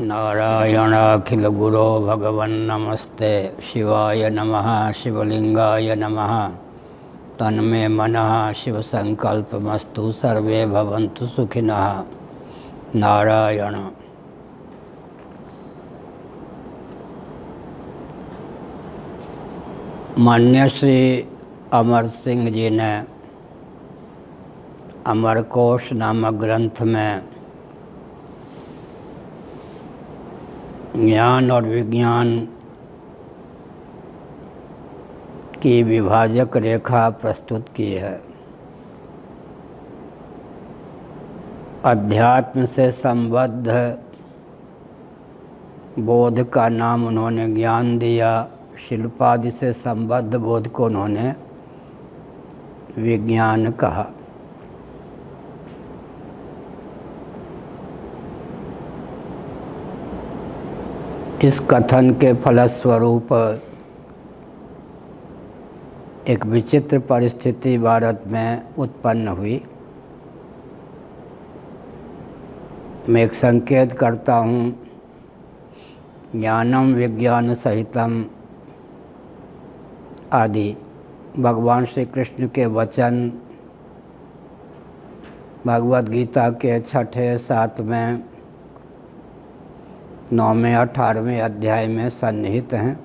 नारायणाखिल गुरो भगवन्नमस्ते शिवाय नमः शिवलिंगाय नमः तन्मे मनः शिव संकल्पमस्तु सर्वे भवन्तु सुखिनः। नारायण। मान्य श्री अमर सिंह जी ने अमरकोश नामक ग्रंथ में ज्ञान और विज्ञान की विभाजक रेखा प्रस्तुत की है। अध्यात्म से संबद्ध बोध का नाम उन्होंने ज्ञान दिया, शिल्पादि से संबद्ध बोध को उन्होंने विज्ञान कहा। इस कथन के फलस्वरूप एक विचित्र परिस्थिति भारत में उत्पन्न हुई। मैं एक संकेत करता हूँ, ज्ञानम विज्ञान सहितम आदि भगवान श्री कृष्ण के वचन भगवद गीता के 6, 7, 9, 18वें अध्याय में सन्निहित हैं।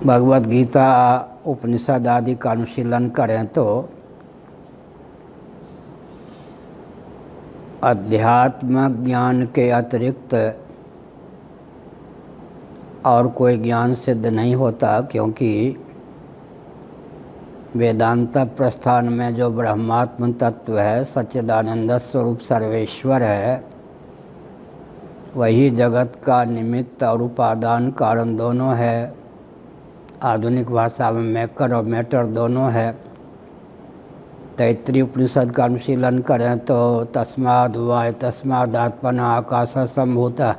भगवद गीता उपनिषद आदि का अनुशीलन करें तो अध्यात्म ज्ञान के अतिरिक्त और कोई ज्ञान सिद्ध नहीं होता, क्योंकि वेदांत प्रस्थान में जो ब्रह्मात्म तत्व है, सच्चिदानंद स्वरूप सर्वेश्वर है, वही जगत का निमित्त और उपादान कारण दोनों है। आधुनिक भाषा में मेकर और मैटर दोनों है। तैत्तिरीय उपनिषद का अनुशीलन करें तो तस्माद् वाय तस्माद् आत्मना आकाश संभूतः,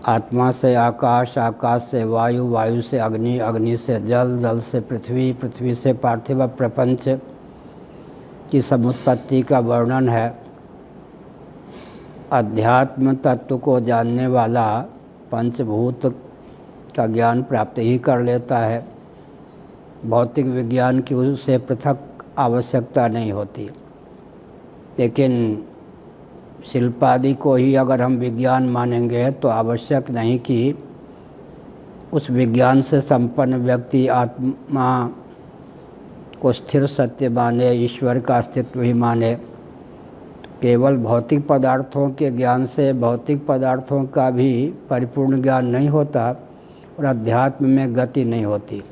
आत्मा से आकाश, आकाश से वायु, वायु से अग्नि, अग्नि से जल, जल से पृथ्वी, पृथ्वी से पार्थिव प्रपंच की समुत्पत्ति का वर्णन है। अध्यात्म तत्व को जानने वाला पंचभूत का ज्ञान प्राप्त ही कर लेता है। भौतिक विज्ञान की उसे पृथक आवश्यकता नहीं होती। लेकिन शिल्पादि को ही अगर हम विज्ञान मानेंगे तो आवश्यक नहीं कि उस विज्ञान से संपन्न व्यक्ति आत्मा को स्थिर सत्य माने, ईश्वर का अस्तित्व ही माने। केवल भौतिक पदार्थों के ज्ञान से भौतिक पदार्थों का भी परिपूर्ण ज्ञान नहीं होता और अध्यात्म में गति नहीं होती।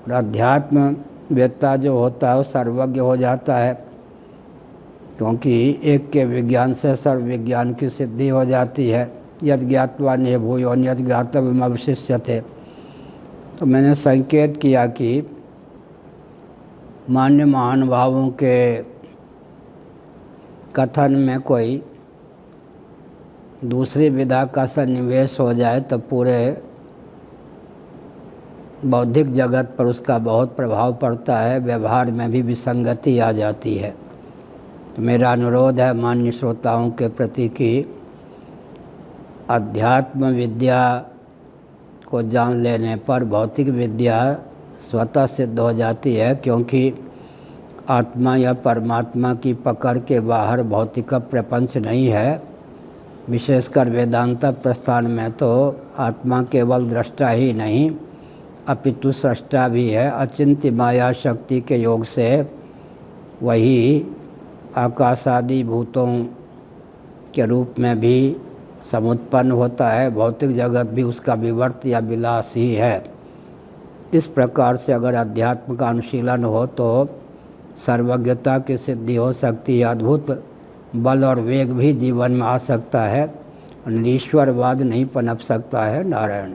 और अध्यात्म वेत्ता जो होता है वो सर्वज्ञ हो जाता है, क्योंकि एक के विज्ञान से सर्व विज्ञान की सिद्धि हो जाती है। यद ज्ञात्वा ने भूयो यद ज्ञातव्यम अवशिष्यते। तो मैंने संकेत किया कि मान्य महानुभावों के कथन में कोई दूसरी विधा का सन्निवेश हो जाए तो पूरे बौद्धिक जगत पर उसका बहुत प्रभाव पड़ता है, व्यवहार में भी विसंगति आ जाती है। तो मेरा अनुरोध है मान्य श्रोताओं के प्रति कि अध्यात्म विद्या को जान लेने पर भौतिक विद्या स्वतः सिद्ध हो जाती है, क्योंकि आत्मा या परमात्मा की पकड़ के बाहर भौतिक प्रपंच नहीं है। विशेषकर वेदांत प्रस्थान में तो आत्मा केवल दृष्टा ही नहीं अपितु सृष्टा भी है। अचिंत्य माया शक्ति के योग से वही आकाश आदि भूतों के रूप में भी समुत्पन्न होता है। भौतिक जगत भी उसका विवर्त या विलास ही है। इस प्रकार से अगर अध्यात्म का अनुशीलन हो तो सर्वज्ञता की सिद्धि हो सकती है। अद्भुत बल और वेग भी जीवन में आ सकता है। ईश्वरवाद नहीं पनप सकता है। नारायण।